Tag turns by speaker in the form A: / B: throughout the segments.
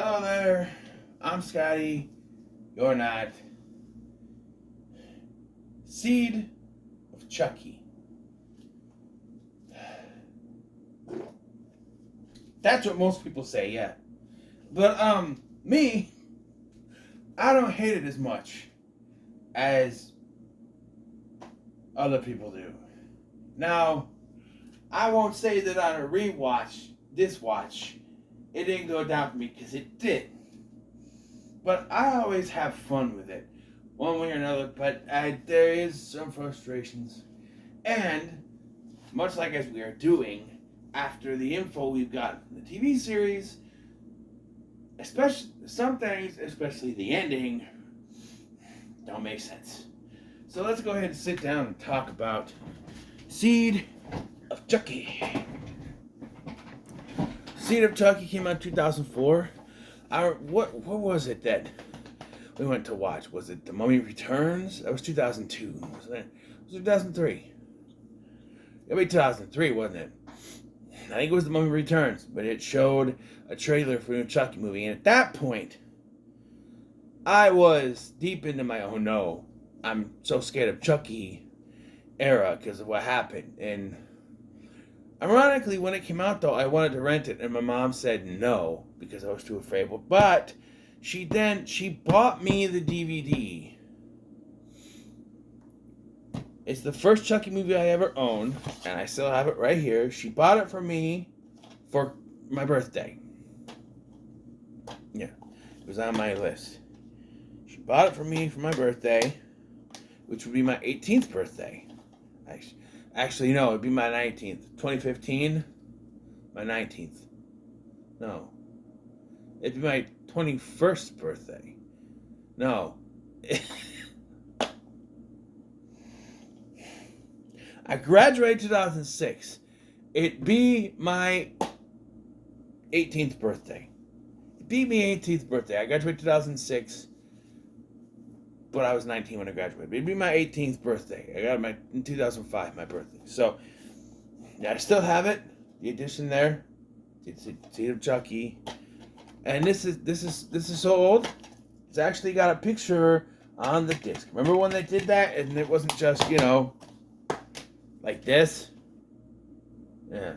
A: Hello there. I'm Scotty. You're not. Seed of Chucky. That's what most people say, yeah. But me, I don't hate it as much as other people do. Now, I won't say that on a rewatch, this watch, it didn't go down for me, because it did. But I always have fun with it, one way or another. But there is some frustrations, and much like as we are doing after the info we've got from the TV series, especially some things, especially the ending, don't make sense. So let's go ahead and sit down and talk about Seed of Chucky. Seed of Chucky came out in 2004. What was it that we went to watch? Was it The Mummy Returns? That was 2002. Was it 2003? It was 2003, wasn't it? I think it was The Mummy Returns, but it showed a trailer for a new Chucky movie, and at that point, I was deep into my "oh no, I'm so scared of Chucky" era because of what happened. And ironically, when it came out, though, I wanted to rent it, and my mom said no because I was too afraid. But she bought me the DVD. It's the first Chucky movie I ever owned, and I still have it right here. She bought it for me for my birthday. Yeah, it was on my list. She bought it for me for my birthday, which would be my 18th birthday. Actually, no, it'd be my 19th. 2015, my 19th. No. It'd be my 21st birthday. No. I graduated 2006. It'd be my 18th birthday. It'd be my 18th birthday. I graduated 2006, but I was 19 when I graduated. It'd be my 18th birthday. I got it in 2005, my birthday. So, yeah, I still have it. The edition there. Seed of Chucky. And this is so old. It's actually got a picture on the disc. Remember when they did that and it wasn't just, like this? Yeah.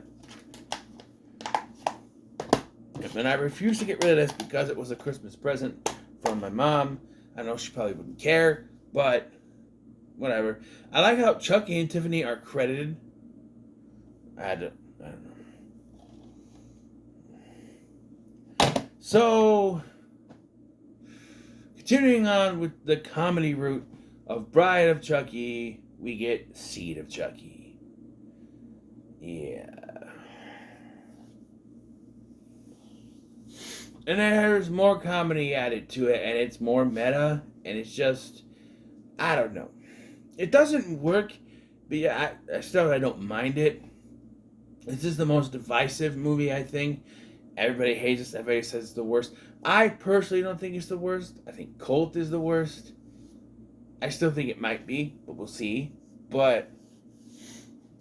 A: And I refused to get rid of this because it was a Christmas present from my mom. I know she probably wouldn't care, but whatever. I like how Chucky and Tiffany are credited. I don't know. So, continuing on with the comedy route of Bride of Chucky, we get Seed of Chucky. Yeah. And there's more comedy added to it, and it's more meta, and it's just, I don't know. It doesn't work, but yeah, I don't mind it. This is the most divisive movie, I think. Everybody hates it. Everybody says it's the worst. I personally don't think it's the worst. I think Cult is the worst. I still think it might be, but we'll see. But,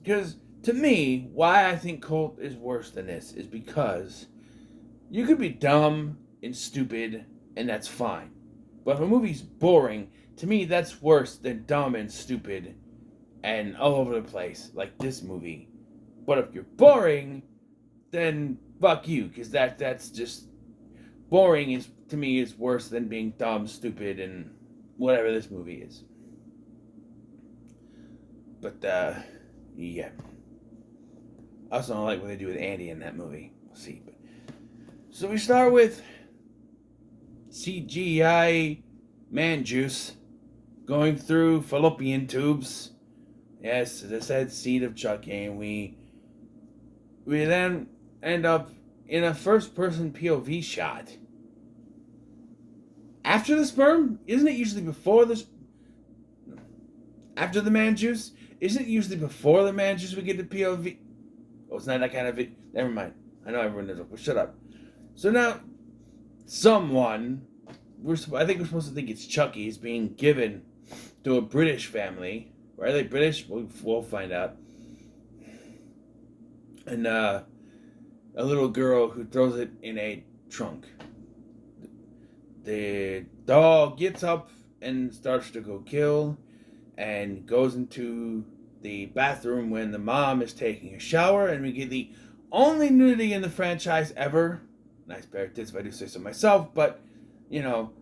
A: because to me, why I think Cult is worse than this is because you could be dumb and stupid, and that's fine. But if a movie's boring, to me, that's worse than dumb and stupid and all over the place, like this movie. But if you're boring, then fuck you, because that's just boring is to me is worse than being dumb, stupid, and whatever this movie is. But yeah. I also don't like what they do with Andy in that movie. We'll see. So we start with CGI man juice going through fallopian tubes. Yes, this said Seed of Chucky, and we then end up in a first-person POV shot. After the sperm? Isn't it usually before the... After the man juice? Isn't it usually before the man juice we get the POV? Oh, it's not that kind of... Never mind. I know everyone knows, but shut up. So now, someone... I think we're supposed to think it's Chucky is being given to a British family. Or are they British? We'll find out. And a little girl who throws it in a trunk. the doll gets up and starts to go kill, and goes into the bathroom when the mom is taking a shower, and we get the only nudity in the franchise ever. Nice pair of tits if I do say so myself, but you know,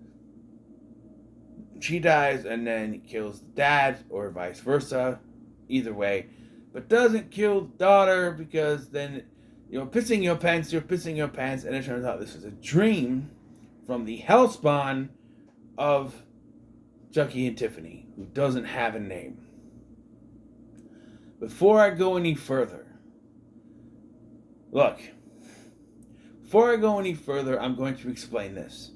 A: she dies and then kills the dad, or vice versa, either way, but doesn't kill the daughter because then, pissing your pants, you're pissing your pants, and it turns out this is a dream from the hellspawn of Chucky and Tiffany, who doesn't have a name. Before I go any further, I'm going to explain this.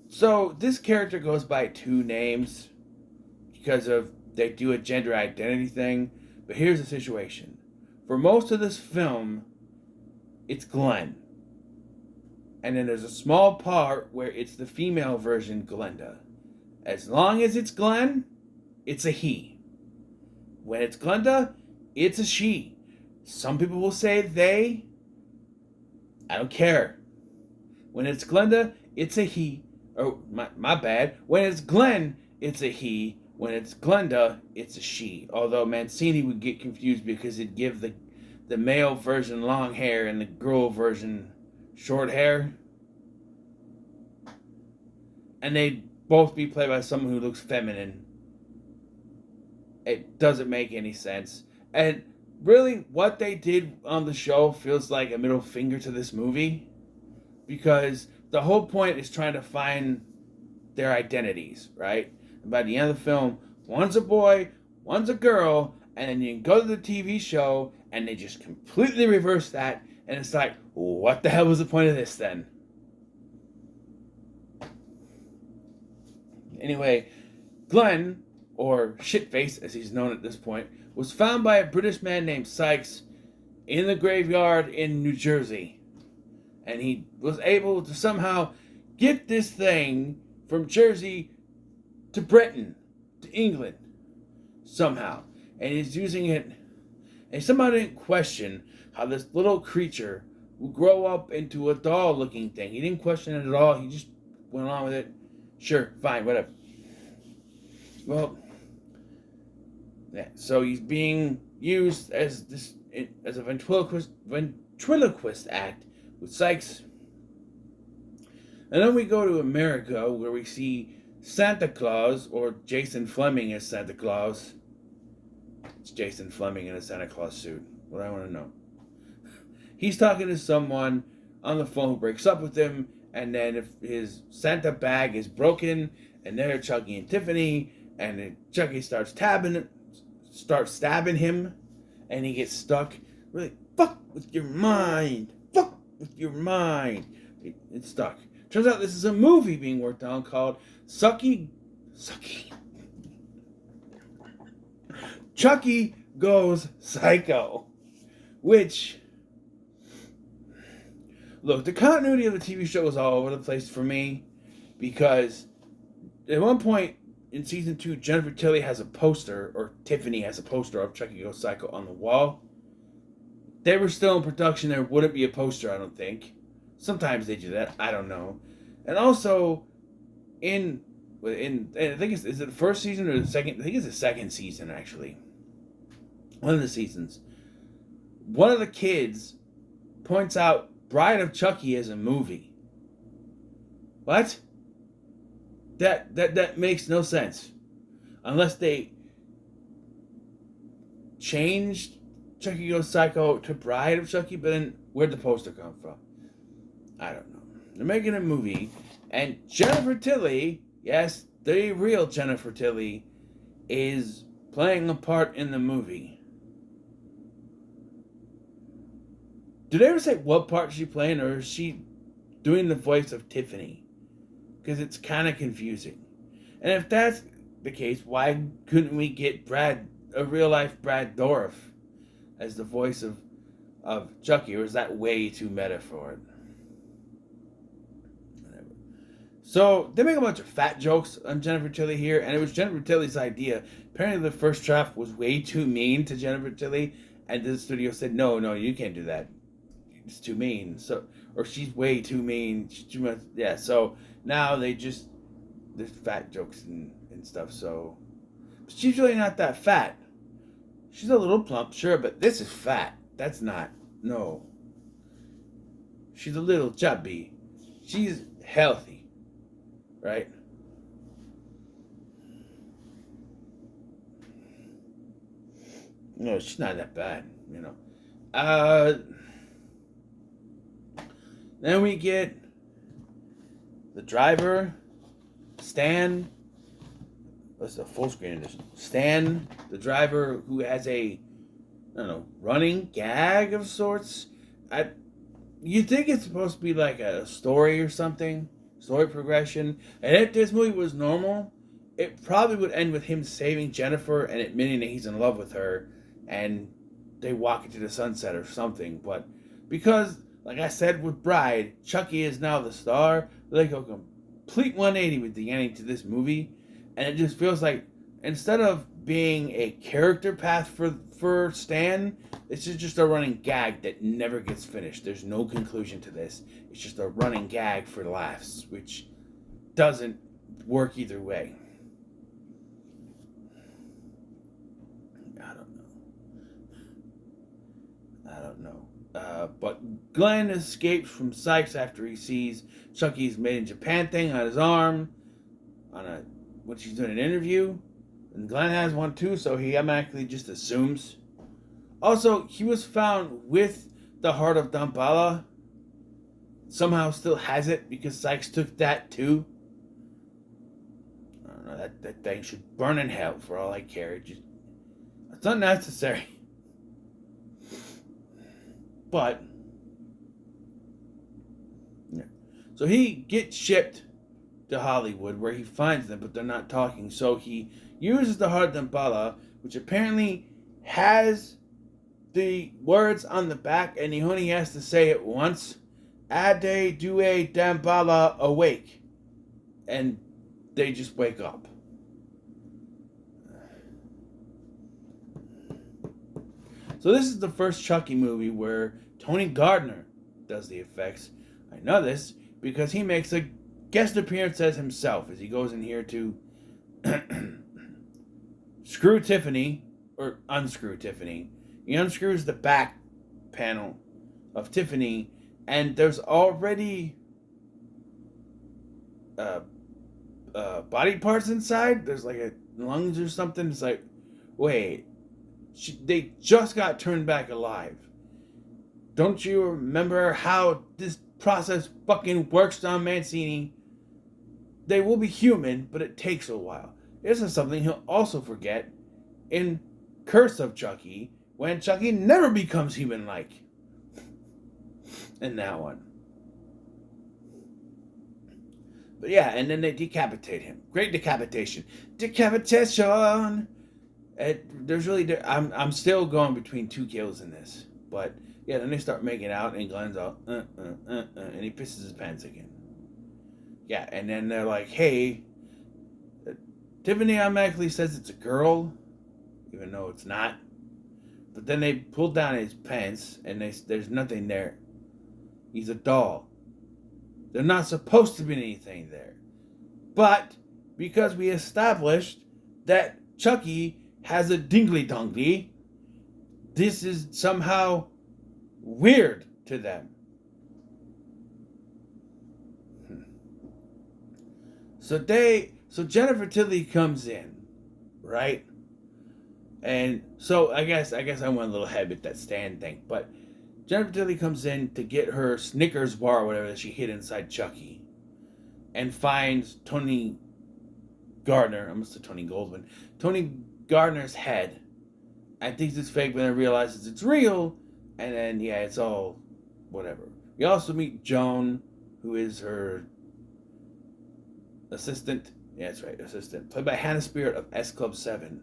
A: So this character goes by 2 names because they do a gender identity thing, but here's the situation. For most of this film, it's Glenn. And then there's a small part where it's the female version, Glenda. As long as it's Glenn, it's a he. When it's Glenda, it's a she. Some people will say they. I don't care. When it's Glenda, it's a he. Oh, my bad. When it's Glenn, it's a he. When it's Glenda, it's a she. Although Mancini would get confused because it'd give the male version long hair and the girl version short hair. And they'd both be played by someone who looks feminine. It doesn't make any sense. And really, what they did on the show feels like a middle finger to this movie. Because the whole point is trying to find their identities, right? And by the end of the film, one's a boy, one's a girl, and then you can go to the TV show, and they just completely reverse that, and it's like, what the hell was the point of this then? Anyway, Glenn, or Shitface as he's known at this point, was found by a British man named Sykes in the graveyard in New Jersey. And he was able to somehow get this thing from Jersey to Britain, to England, somehow. And he's using it, and somebody didn't question how this little creature will grow up into a doll-looking thing. He didn't question it at all. He just went along with it. Sure, fine, whatever. Well, yeah, so he's being used as a ventriloquist act with Sykes. And then we go to America, where we see Santa Claus, or Jason Fleming as Santa Claus. It's Jason Fleming in a Santa Claus suit. What do I want to know? He's talking to someone on the phone who breaks up with him, and then if his Santa bag is broken, and they're Chucky and Tiffany, and then Chucky starts stabbing him, and he gets stuck. Really, fuck with your mind. Fuck with your mind. It's stuck. Turns out this is a movie being worked on called Chucky Goes Psycho. Which, look, the continuity of the TV show was all over the place for me, because at one point in season 2, Jennifer Tilly has a poster, or Tiffany has a poster of Chucky Goes Psycho on the wall. They were still in production. There wouldn't be a poster, I don't think. Sometimes they do that. I don't know. And also, I think is it the first season or the second? I think it's the second season, actually. One of the seasons. One of the kids points out Bride of Chucky as a movie. What? That makes no sense. Unless they changed Chucky Goes Psycho to Bride of Chucky, but then where'd the poster come from? I don't know. They're making a movie, and Jennifer Tilly, yes, the real Jennifer Tilly, is playing a part in the movie. Did they ever say what part she's playing, or is she doing the voice of Tiffany? Because it's kind of confusing. And if that's the case, why couldn't we get a real-life Brad Dourif as the voice of Chucky, or is that way too meta for it? Whatever. So, they make a bunch of fat jokes on Jennifer Tilly here, and it was Jennifer Tilly's idea. Apparently the first draft was way too mean to Jennifer Tilly, and the studio said, no, you can't do that. she's too mean. So, or she's way too mean. She's too much. Yeah. So now there's fat jokes and stuff. So but she's really not that fat. She's a little plump, sure, but this is fat. That's not. No. She's a little chubby. She's healthy, right? No, she's not that bad, you know. Uh, then we get the driver, Stan. What's the full screen edition? Stan, the driver who has a, I don't know, running gag of sorts. You think it's supposed to be like a story or something, story progression. And if this movie was normal, it probably would end with him saving Jennifer and admitting that he's in love with her, and they walk into the sunset or something. But because, like I said with Bride, Chucky is now the star, they go complete 180 with the ending to this movie, and it just feels like instead of being a character path for Stan, it's just a running gag that never gets finished. There's no conclusion to this. It's just a running gag for laughs, which doesn't work either way. I don't know. But Glenn escapes from Sykes after he sees Chucky's made in Japan thing on his arm when she's doing an interview. And Glenn has one too, so he automatically just assumes. Also, he was found with the heart of Damballa. Somehow still has it because Sykes took that too. I don't know, that thing should burn in hell for all I care. It's unnecessary. But, yeah. So he gets shipped to Hollywood where he finds them, but they're not talking. So he uses the heart of Damballa, which apparently has the words on the back, and he only has to say it once. Ade due Damballa awake. And they just wake up. So this is the first Chucky movie where Tony Gardner does the effects. I know this because he makes a guest appearance as himself as he goes in here to screw Tiffany, or unscrew Tiffany. He unscrews the back panel of Tiffany, and there's already body parts inside. There's like a lungs or something. It's like, wait, they just got turned back alive. Don't you remember how this process fucking works, Don Mancini? They will be human, but it takes a while. This is something he'll also forget in Curse of Chucky, when Chucky never becomes human-like. In that one. But yeah, and then they decapitate him. Great decapitation. Decapitation! There's really... I'm still going between two kills in this. But yeah, then they start making out, and Glenn's all, and he pisses his pants again. Yeah, and then they're like, hey, Tiffany automatically says it's a girl, even though it's not. But then they pull down his pants, and there's nothing there. He's a doll. There's not supposed to be anything there. But because we established that Chucky has a dingly-dongly, this is somehow weird to them. So Jennifer Tilly comes in, right? And so I guess I went a little ahead with that Stan thing, but Jennifer Tilly comes in to get her Snickers bar or whatever that she hid inside Chucky, and finds Tony Gardner, I almost said Tony Goldwyn, Tony Gardner's head, and thinks it's fake, but then realizes it's real, and then yeah, it's all whatever. We also meet Joan, who is her assistant. Yeah, that's right, assistant. Played by Hannah Spirit of S Club 7.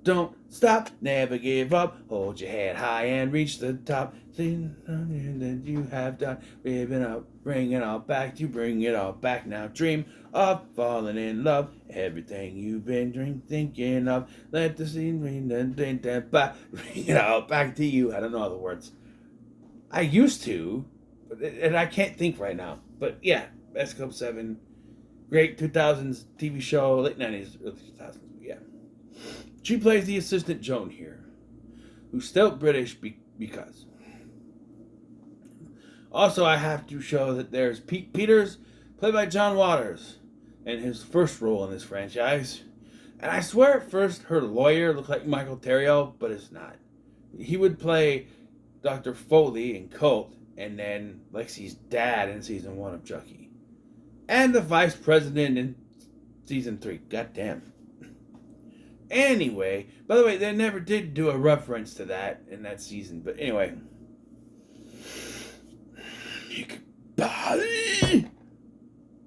A: Don't stop, never give up. Hold your head high and reach the top. See nothing that you have done. Living up, bring it all back. You bring it all back now. Dream of falling in love. Everything you've been thinking of. Let the scene bring it all back to you. I don't know all the words. I used to, and I can't think right now. But yeah, Best Club 7, great 2000s TV show, late 90s, early 2000s. Yeah. She plays the assistant Joan here, who's still British because. Also, I have to show that there's Pete Peters, played by John Waters, in his first role in this franchise. And I swear at first her lawyer looked like Michael Terrio, but it's not. He would play Dr. Foley in Cult, and then Lexi's dad in season 1 of Chucky. And the vice president in season 3. Goddamn. Anyway, by the way, they never did do a reference to that in that season. But anyway. I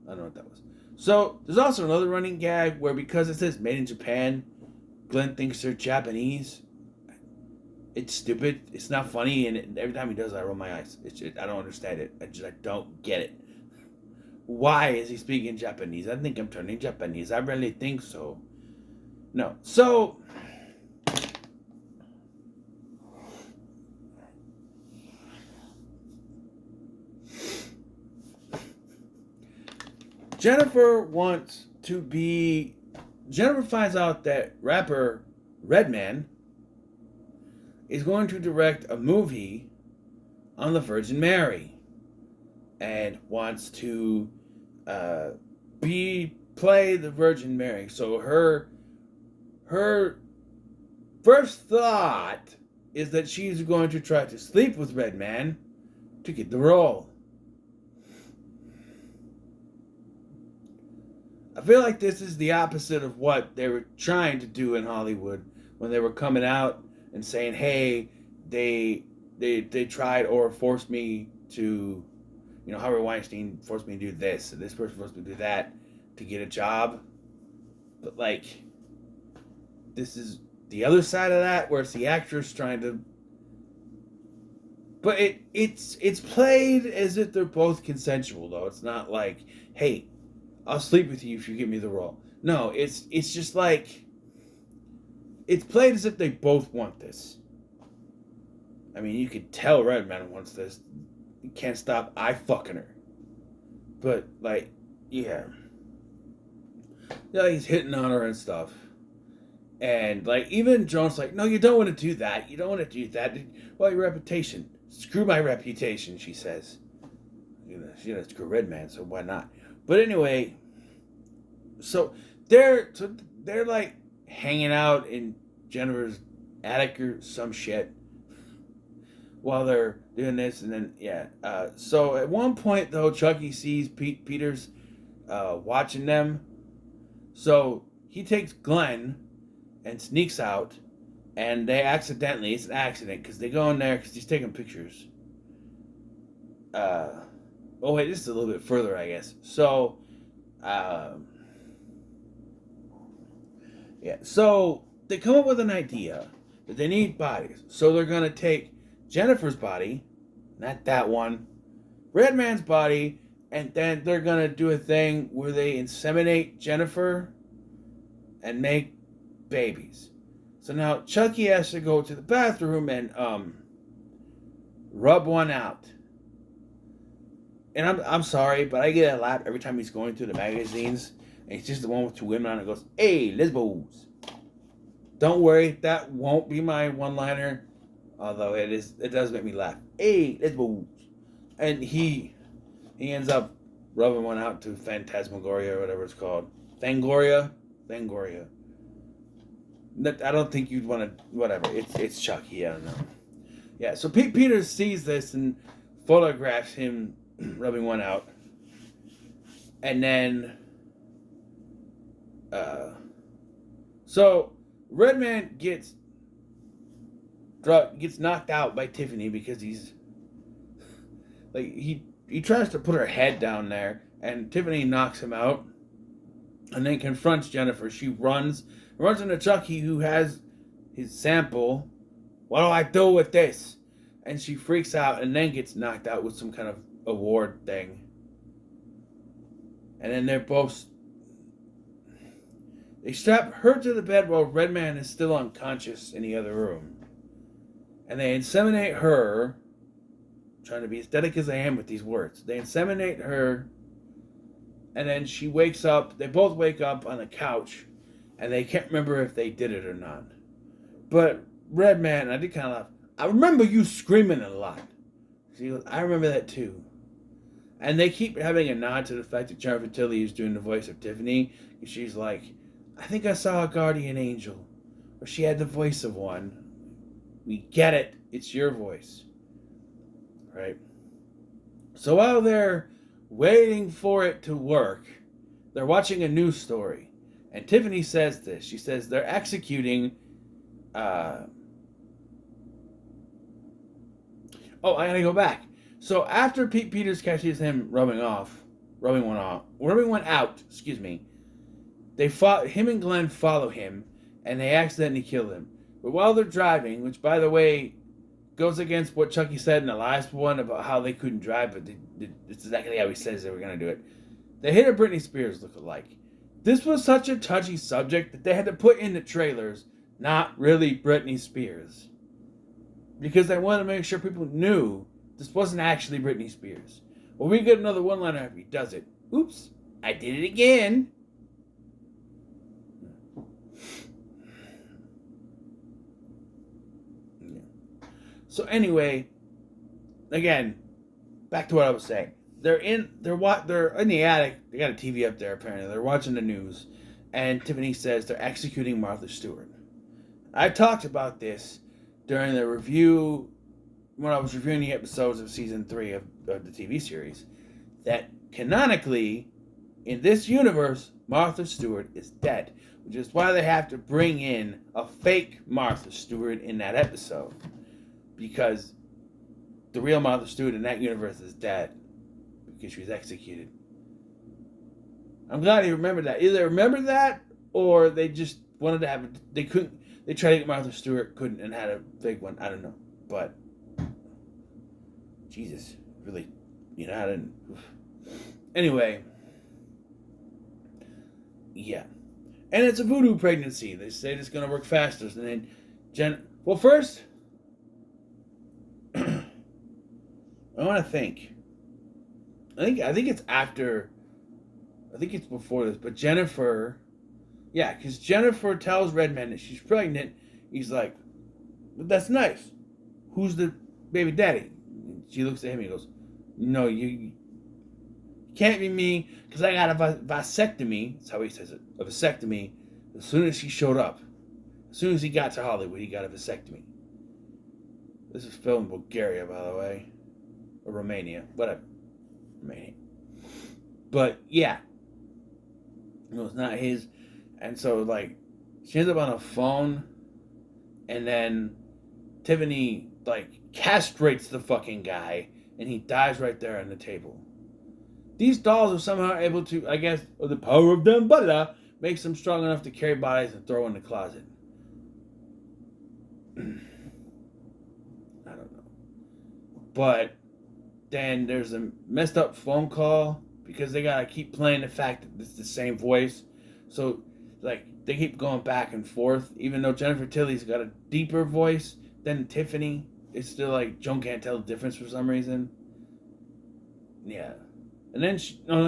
A: don't know what that was. So, there's also another running gag where because it says made in Japan, Glenn thinks they're Japanese. It's stupid. It's not funny, and every time he does it, I roll my eyes. I don't understand it. I don't get it. Why is he speaking Japanese? I think I'm turning Japanese. I really think so. No. So, Jennifer finds out that rapper Redman is going to direct a movie on the Virgin Mary and wants to play the Virgin Mary. So her first thought is that she's going to try to sleep with Redman to get the role. I feel like this is the opposite of what they were trying to do in Hollywood when they were coming out and saying, hey, they tried or forced me to, Harvey Weinstein forced me to do this, and this person forced me to do that to get a job. But, this is the other side of that, where it's the actress trying to... But it's played as if they're both consensual, though. It's not like, hey, I'll sleep with you if you give me the role. No, it's just like... It's played as if they both want this. I mean, you could tell Redman wants this. You can't stop fucking her. But, yeah. Yeah, he's hitting on her and stuff. And, even Joan's like, no, you don't want to do that. You don't want to do that. Well, your reputation. Screw my reputation, she says. Screw Redman, so why not? But anyway, so they're hanging out in Jennifer's attic or some shit while they're doing this, and then so at one point though, Chucky sees Peters watching them, so he takes Glenn and sneaks out, and it's an accident because they go in there because he's taking pictures. Oh wait, this is a little bit further, I guess. So, so they come up with an idea that they need bodies. So they're going to take Jennifer's body, not that one, Redman's body, and then they're going to do a thing where they inseminate Jennifer and make babies. So now Chucky has to go to the bathroom and rub one out. And I'm sorry, but I get a laugh every time he's going through the magazines. And it's just the one with 2 women on it goes, hey, lesbos. Don't worry, that won't be my one-liner. Although it does make me laugh. Hey, lesbos. And he ends up rubbing one out to Phantasmagoria or whatever it's called. Fangoria. I don't think you'd want to, whatever. It's Chucky, I don't know. Yeah, so Pete Peters sees this and photographs him rubbing one out, and then so Redman gets knocked out by Tiffany because he's he tries to put her head down there, and Tiffany knocks him out, and then confronts Jennifer. She runs into Chucky, who has his sample. What do I do with this? And she freaks out and then gets knocked out with some kind of award thing. And then they strap her to the bed while Redman is still unconscious in the other room. And they inseminate her trying to be aesthetic as I am with these words. They inseminate her, and then she wakes up. They both wake up on the couch, and they can't remember if they did it or not. But Redman, I did kind of laugh. I remember you screaming a lot. She goes, I remember that too. And they keep having a nod to the fact that Jennifer Tilly is doing the voice of Tiffany. And she's like, I think I saw a guardian angel. Or she had the voice of one. We get it. It's your voice. Right? So while they're waiting for it to work, they're watching a news story. And Tiffany says this. She says they're executing... I gotta go back. So after Pete Peters catches him rubbing one out, him and Glenn follow him, and they accidentally kill him. But while they're driving, which by the way goes against what Chucky said in the last one about how they couldn't drive, but it's exactly how he says they were gonna do it. They hit a Britney Spears lookalike. This was such a touchy subject that they had to put in the trailers, not really Britney Spears. Because they wanted to make sure people knew this wasn't actually Britney Spears. Well, we get another one-liner after he does it. Oops, I did it again. Yeah. So anyway, again, back to what I was saying. They're in the attic. They got a TV up there apparently. They're watching the news, and Tiffany says they're executing Martha Stewart. I talked about this during the review, when I was reviewing the episodes of season 3 of the TV series, that canonically, in this universe, Martha Stewart is dead. Which is why they have to bring in a fake Martha Stewart in that episode. Because the real Martha Stewart in that universe is dead. Because she was executed. I'm glad he remembered that. Either remembered that, or they just wanted to have it. They couldn't. They tried to get Martha Stewart, couldn't, and had a fake one. I don't know. But, Jesus, really, I didn't. Anyway, yeah. And it's a voodoo pregnancy. They say it's going to work faster. And then, first, I want to think. I think it's after, I think it's before this, but Jennifer... Yeah, because Jennifer tells Redman that she's pregnant. He's like, that's nice. Who's the baby daddy? She looks at him and he goes, no, you can't be me because I got a vasectomy. That's how he says it. A vasectomy. As soon as he showed up. As soon as he got to Hollywood, he got a vasectomy. This is filmed in Bulgaria, by the way. Or Romania. Whatever. Romania. But, yeah. No, it's not his... And so, she ends up on a phone, and then Tiffany, castrates the fucking guy, and he dies right there on the table. These dolls are somehow able to, I guess, or the power of them, makes them strong enough to carry bodies and throw in the closet. I don't know. But then there's a messed up phone call, because they gotta keep playing the fact that it's the same voice. So... they keep going back and forth, even though Jennifer Tilly's got a deeper voice than Tiffany. It's still Joan can't tell the difference for some reason. Yeah. And then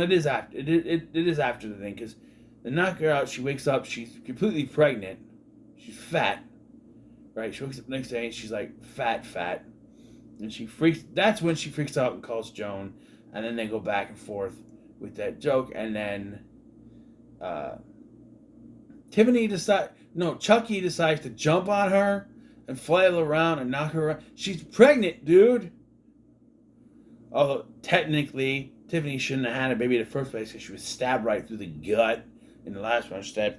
A: it is after. It is after the thing, because they knock her out, she wakes up, she's completely pregnant. She's fat. Right? She wakes up the next day and she's fat. And that's when she freaks out and calls Joan. And then they go back and forth with that joke, and then Chucky decides to jump on her and flail around and knock her around. She's pregnant, dude. Although, technically, Tiffany shouldn't have had a baby in the first place because she was stabbed right through the gut in the last one. Stabbed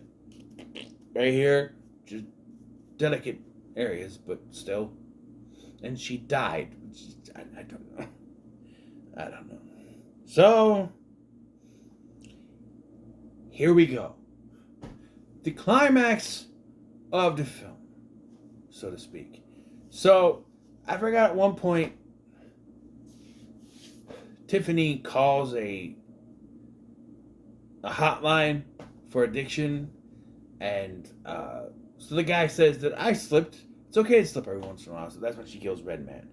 A: right here. Just delicate areas, but still. And she died. I don't know. I don't know. So, here we go. The climax of the film, so to speak. So, I forgot at one point, Tiffany calls a hotline for addiction, and so the guy says that I slipped. It's okay to slip every once in a while, so that's when she kills Redman.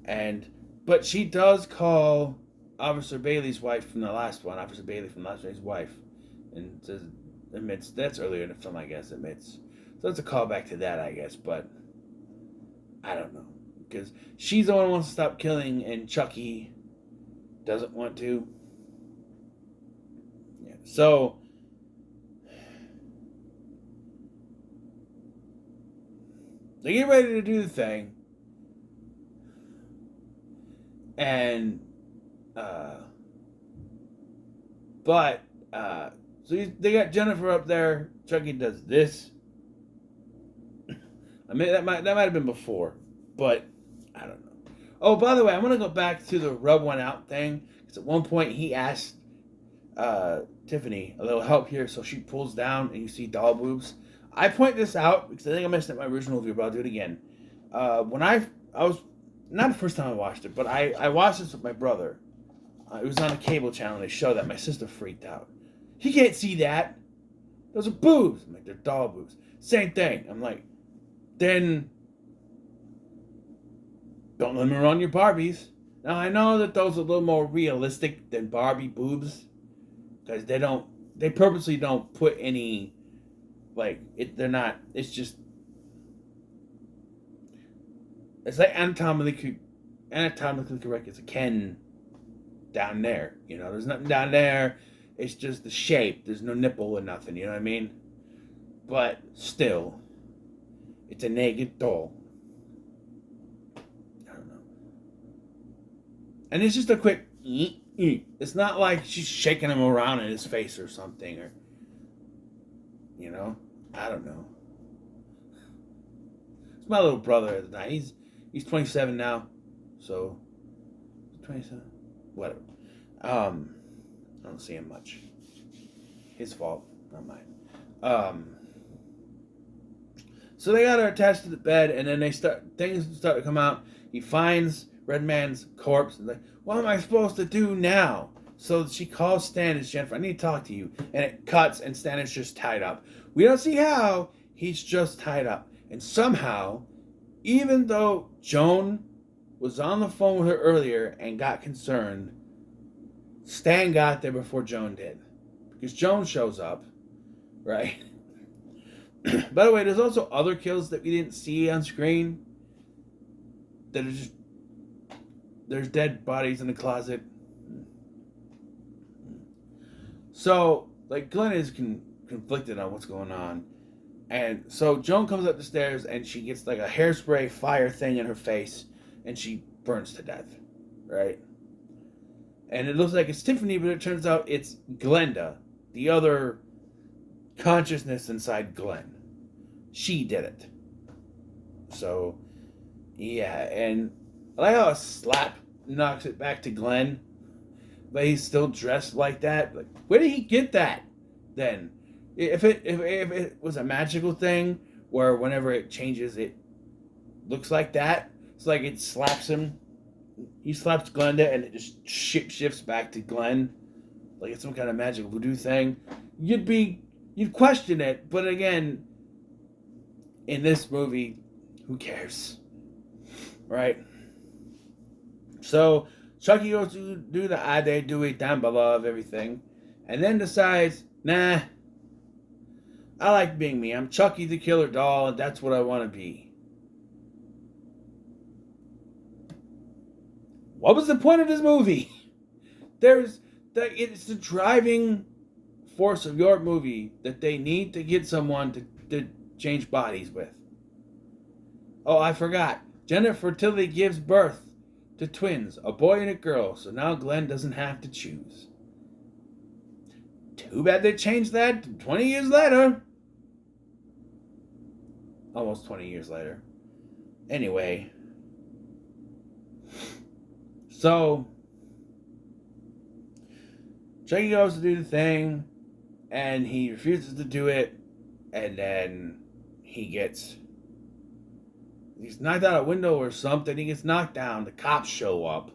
A: And But she does call Officer Bailey's wife from the last one, Officer Bailey from last one's wife, and says, admits, that's earlier in the film, I guess, admits. So it's a callback to that, I guess, but I don't know. Because she's the one who wants to stop killing, and Chucky doesn't want to. Yeah. So they get ready to do the thing. And so they got Jennifer up there. Chucky does this. I mean, that might have been before, but I don't know. Oh, by the way, I'm gonna go back to the rub one out thing, because at one point he asked Tiffany a little help here, so she pulls down and you see doll boobs. I point this out because I think I mentioned it in my original review, but I'll do it again. When I was, not the first time I watched it, but I watched this with my brother. It was on a cable channel and they showed that. My sister freaked out. He can't see that. Those are boobs. I'm like, they're doll boobs. Same thing. I'm like, then don't let me run your Barbies. Now I know that those are a little more realistic than Barbie boobs, because they purposely don't put any, like, they're not, it's just, it's like anatomically correct. It's a Ken down there, you know. There's nothing down there. It's just the shape. There's no nipple or nothing. You know what I mean? But still, it's a naked doll. I don't know. And it's just a quick. It's not like she's shaking him around in his face or something, or, you know. I don't know. It's my little brother at the time. He's 27 now, so 27, whatever. I don't see him much. His fault, not mine. So they got her attached to the bed, and then things start to come out. He finds Redman's corpse, and like, what am I supposed to do now? So she calls Stan and Jennifer. I need to talk to you, and it cuts, and Stan is just tied up. We don't see how. He's just tied up, and somehow, even though Joan was on the phone with her earlier and got concerned, Stan got there before Joan did. Because Joan shows up, right? By the way, there's also other kills that we didn't see on screen that are just, there's dead bodies in the closet. So, like, Glenn is conflicted on what's going on. And so Joan comes up the stairs and she gets like a hairspray fire thing in her face and she burns to death, right? And it looks like it's Tiffany, but it turns out it's Glenda, the other consciousness inside Glenn. She did it. So, yeah, and I like how a slap knocks it back to Glenn, but he's still dressed like that. Like, where did he get that then? If it was a magical thing where whenever it changes, it looks like that. It's like it slaps him. He slaps Glenda and it just shifts back to Glenn. Like it's some kind of magical voodoo thing. You'd question it, but again, in this movie, who cares? Right? So Chucky goes to do the Ade Dewey Dambala of everything, and then decides, nah, I like being me. I'm Chucky the Killer Doll, and that's what I want to be. What was the point of this movie? It's the driving force of your movie that they need to get someone to change bodies with. Oh, I forgot. Jennifer Tilly gives birth to twins, a boy and a girl, so now Glenn doesn't have to choose. Too bad they changed that 20 years later. Almost 20 years later. Anyway. So, Chucky goes to do the thing, and he refuses to do it, and then he's knocked out a window or something. He gets knocked down. The cops show up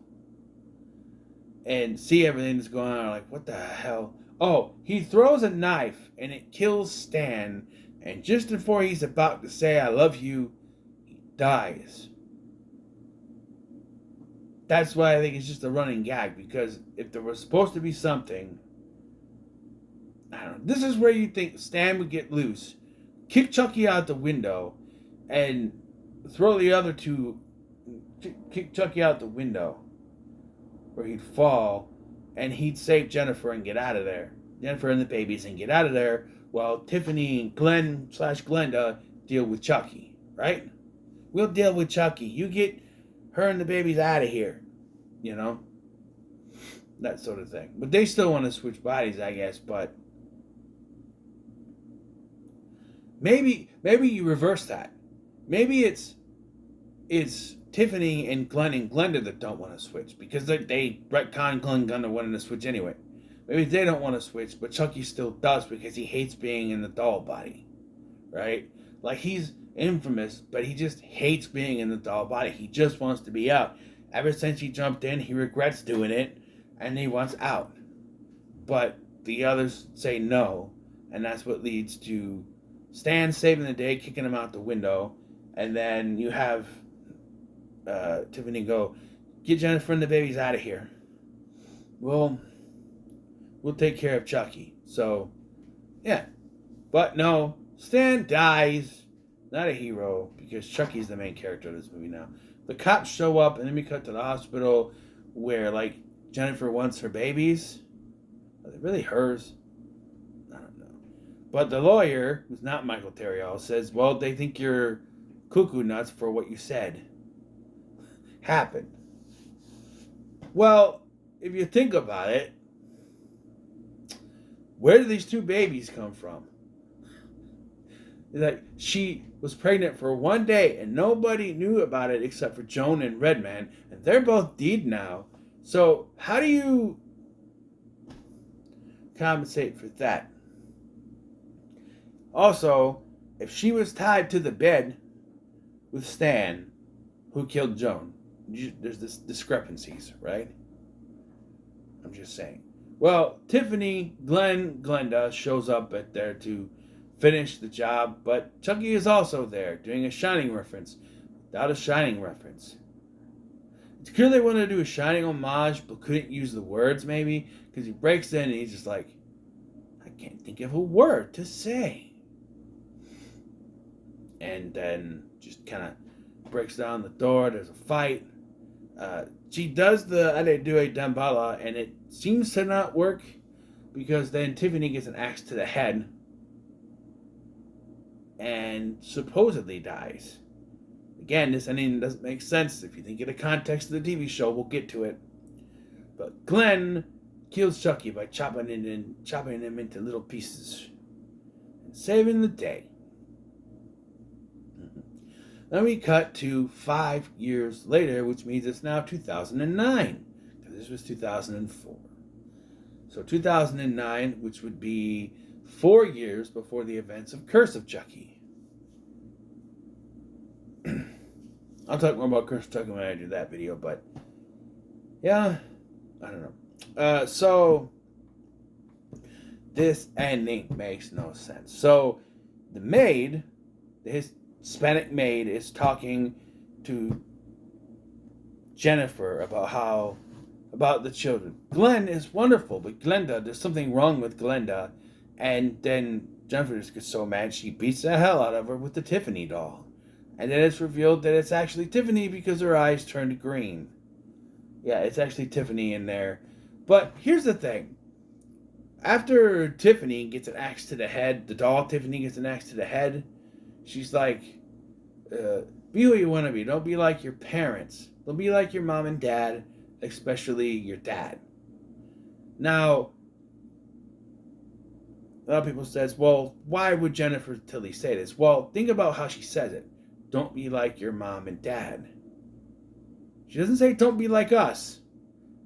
A: and see everything that's going on. Like, what the hell? Oh, he throws a knife, and it kills Stan. And just before he's about to say, I love you, he dies. that's why I think it's just a running gag, because if there was supposed to be something, I don't know. This is where you think Stan would get loose, kick Chucky out the window, and throw the other two, kick Chucky out the window, where he'd fall, and he'd save Jennifer and get out of there. Jennifer and the babies and get out of there, while Tiffany and Glenda deal with Chucky, right? We'll deal with Chucky. You get her and the babies out of here, you know? That sort of thing. But they still want to switch bodies, I guess, but maybe you reverse that. Maybe it's Tiffany and Glenn and Glenda that don't want to switch, because they retcon Glenn and Glenda wanting to switch anyway. Maybe they don't want to switch, but Chucky still does because he hates being in the doll body, right? Like, he's infamous, but he just hates being in the doll body. He just wants to be out. Ever since he jumped in, he regrets doing it, and he wants out. But the others say no, and that's what leads to Stan saving the day, kicking him out the window, and then you have Tiffany go, get Jennifer and the babies out of here. We'll take care of Chucky. So, yeah. But no, Stan dies. Not a hero, because Chucky's the main character of this movie now. The cops show up, and then we cut to the hospital where, like, Jennifer wants her babies. Are they really hers? I don't know. But the lawyer, who's not Michael Terriall, says, well, they think you're cuckoo nuts for what you said happened. Well, if you think about it, where do these two babies come from? Like, she was pregnant for 1 day and nobody knew about it except for Joan and Redman, and they're both dead now. So how do you compensate for that? Also, if she was tied to the bed with Stan, who killed Joan? There's this discrepancies, right? I'm just saying. Well, Tiffany, Glenda shows up there to finish the job, but Chucky is also there, doing a Shining reference, without a Shining reference. It's clear they wanted to do a Shining homage, but couldn't use the words, maybe, because he breaks in and he's just like, I can't think of a word to say. And then just kind of breaks down the door, there's a fight. She does the I do a Damballa, and it seems to not work, because then Tiffany gets an axe to the head and supposedly dies. Again, this ending doesn't make sense. If you think of the context of the TV show, we'll get to it. But Glenn kills Chucky by chopping him into little pieces and saving the day. Then we cut to 5 years later, which means it's now 2009, because this was 2004. So 2009, which would be 4 years before the events of Curse of Chucky. I'll talk more about Curse of Chucky when I do that video, but yeah, I don't know. So this ending makes no sense. So the maid, his Hispanic maid, is talking to Jennifer about the children. Glenn is wonderful, but Glenda, there's something wrong with Glenda. And then Jennifer just gets so mad she beats the hell out of her with the Tiffany doll. And then it's revealed that it's actually Tiffany because her eyes turned green. Yeah, it's actually Tiffany in there. But here's the thing. After Tiffany gets an axe to the head, the doll Tiffany gets an axe to the head, she's like, be who you want to be. Don't be like your parents. Don't be like your mom and dad, especially your dad. Now, a lot of people says, well, why would Jennifer Tilly say this? Well, think about how she says it. Don't be like your mom and dad. She doesn't say don't be like us.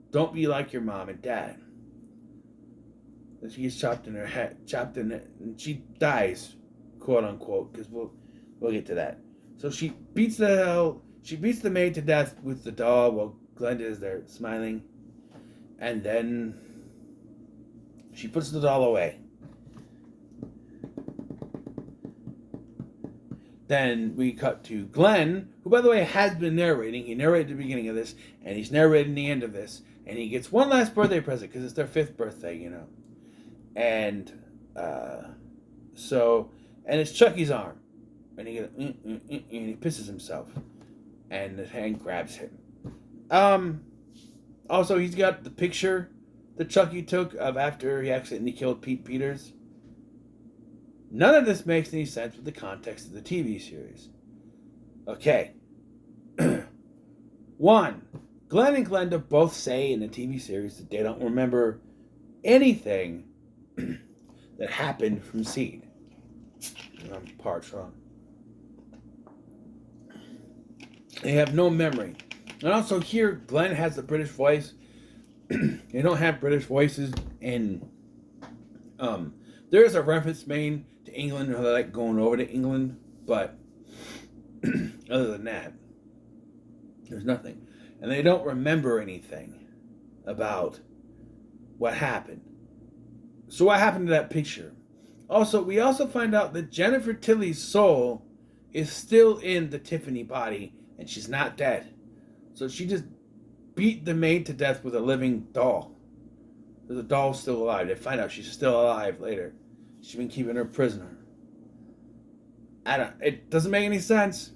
A: Don't be like your mom and dad. And she gets chopped in her head, and she dies, quote unquote, because we'll get to that. So she beats the maid to death with the doll while Glenda is there smiling, and then she puts the doll away. Then we cut to Glenn, who, by the way, has been narrating. He narrated the beginning of this, and he's narrating the end of this. And he gets one last birthday present because it's their 5th birthday, you know. And and it's Chucky's arm. And he goes, and he pisses himself. And the hand grabs him. Also, he's got the picture that Chucky took of after he accidentally killed Pete Peters. None of this makes any sense with the context of the TV series. Okay. 1. Glenn and Glenda both say in the TV series that they don't remember anything that happened from Seed. I'm parched wrong. They have no memory. And also here, Glenn has the British voice. They don't have British voices. And there is a reference made to England, or they like going over to England. But other than that, there's nothing. And they don't remember anything about what happened. So what happened to that picture? Also, we also find out that Jennifer Tilly's soul is still in the Tiffany body, and she's not dead. So she just beat the maid to death with a living doll. The doll's still alive. They find out she's still alive later. She's been keeping her prisoner. It doesn't make any sense.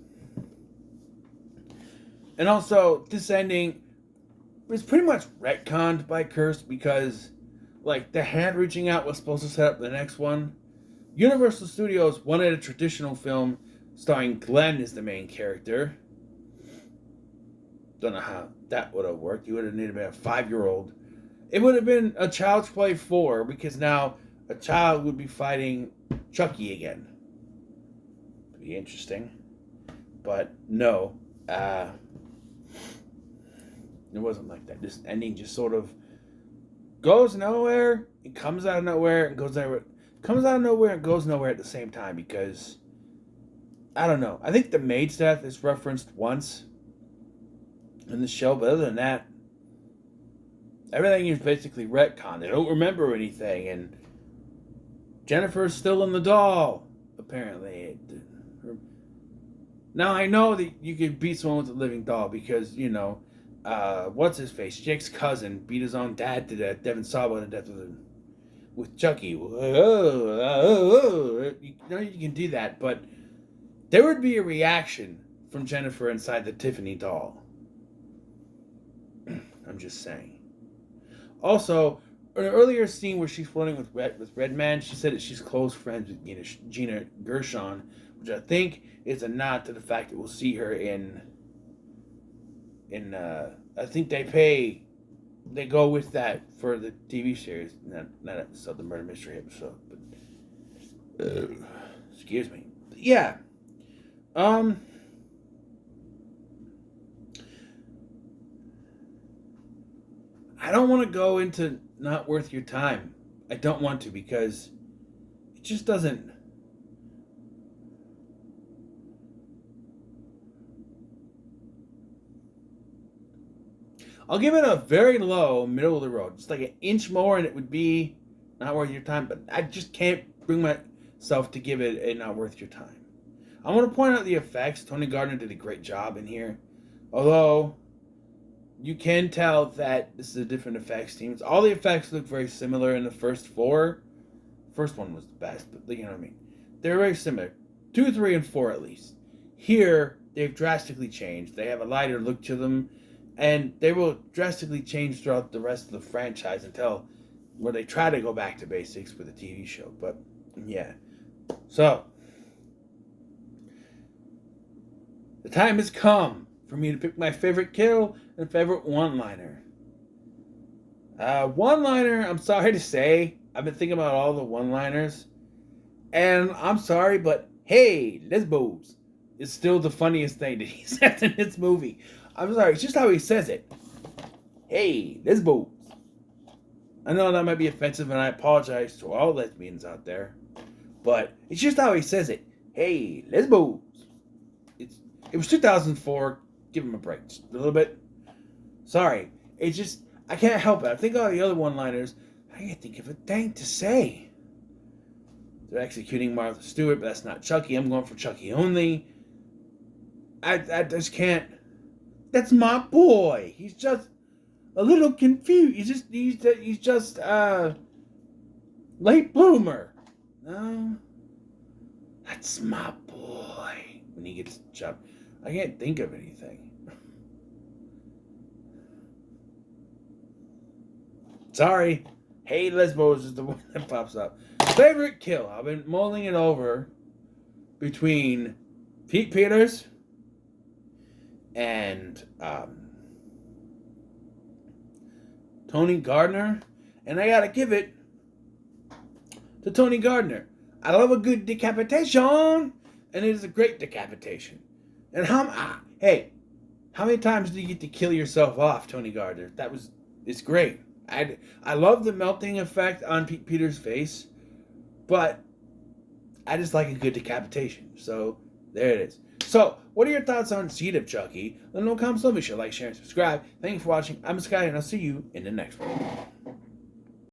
A: And also, this ending was pretty much retconned by Curse because, like, the hand reaching out was supposed to set up the next one. Universal Studios wanted a traditional film starring Glenn as the main character. Don't know how that would have worked. You would have needed to be a 5-year-old. It would have been a Child's Play 4 because now a child would be fighting Chucky again. It'd be interesting. But no. It wasn't like that. This ending just sort of goes nowhere. It comes out of nowhere and goes nowhere. Comes out of nowhere and goes nowhere at the same time because I don't know. I think the maid's death is referenced once in the show, but other than that, everything is basically retcon. They don't remember anything, and Jennifer's still in the doll, apparently. Now, I know that you can beat someone with a living doll because, you know, what's his face? Jake's cousin beat his own dad to death. Devin Sawa to death with Chucky. You know you can do that, but there would be a reaction from Jennifer inside the Tiffany doll. I'm just saying. Also, in an earlier scene where she's floating with Redman, she said that she's close friends with Gina Gershon, which I think is a nod to the fact that we'll see her in I think they go with that for the TV series, not episode, the murder mystery episode, but excuse me. But yeah. I don't want to go into not worth your time. I don't want to because it just doesn't. I'll give it a very low, middle of the road. Just like an inch more and it would be not worth your time. But I just can't bring myself to give it a not worth your time. I want to point out the effects. Tony Gardner did a great job in here. Although, you can tell that this is a different effects team. All the effects look very similar in the first 4. First one was the best, but you know what I mean. They're very similar. 2, 3, and 4 at least. Here, they've drastically changed. They have a lighter look to them. And they will drastically change throughout the rest of the franchise until where they try to go back to basics with the TV show. But, yeah. So, the time has come for me to pick my favorite kill and favorite one-liner. One-liner, I'm sorry to say, I've been thinking about all the one-liners. And I'm sorry, but hey, lesbos is still the funniest thing that he says in this movie. I'm sorry, it's just how he says it. Hey, lesbos. I know that might be offensive, and I apologize to all lesbians out there. But it's just how he says it. Hey, lesbos. It was 2004. Give him a break. Just a little bit. Sorry. It's just, I can't help it. I think all the other one-liners, I can't think of a thing to say. They're executing Martha Stewart, but that's not Chucky. I'm going for Chucky only. I just can't. That's my boy. He's just a little confused. He's just late bloomer. No, that's my boy. When he gets chopped, I can't think of anything. Sorry. Hey, Lesbos is the one that pops up. Favorite kill. I've been mulling it over between Pete Peters and Tony Gardner, and I gotta give it to Tony Gardner. I love a good decapitation, and it is a great decapitation. And how many times do you get to kill yourself off, Tony Gardner? It's great. I love the melting effect on Pete Peters' face, but I just like a good decapitation. So there it is. So, what are your thoughts on Seed of Chucky? Let me know in the comments below. Be sure to like, share, and subscribe. Thank you for watching. I'm Sky, and I'll see you in the next one.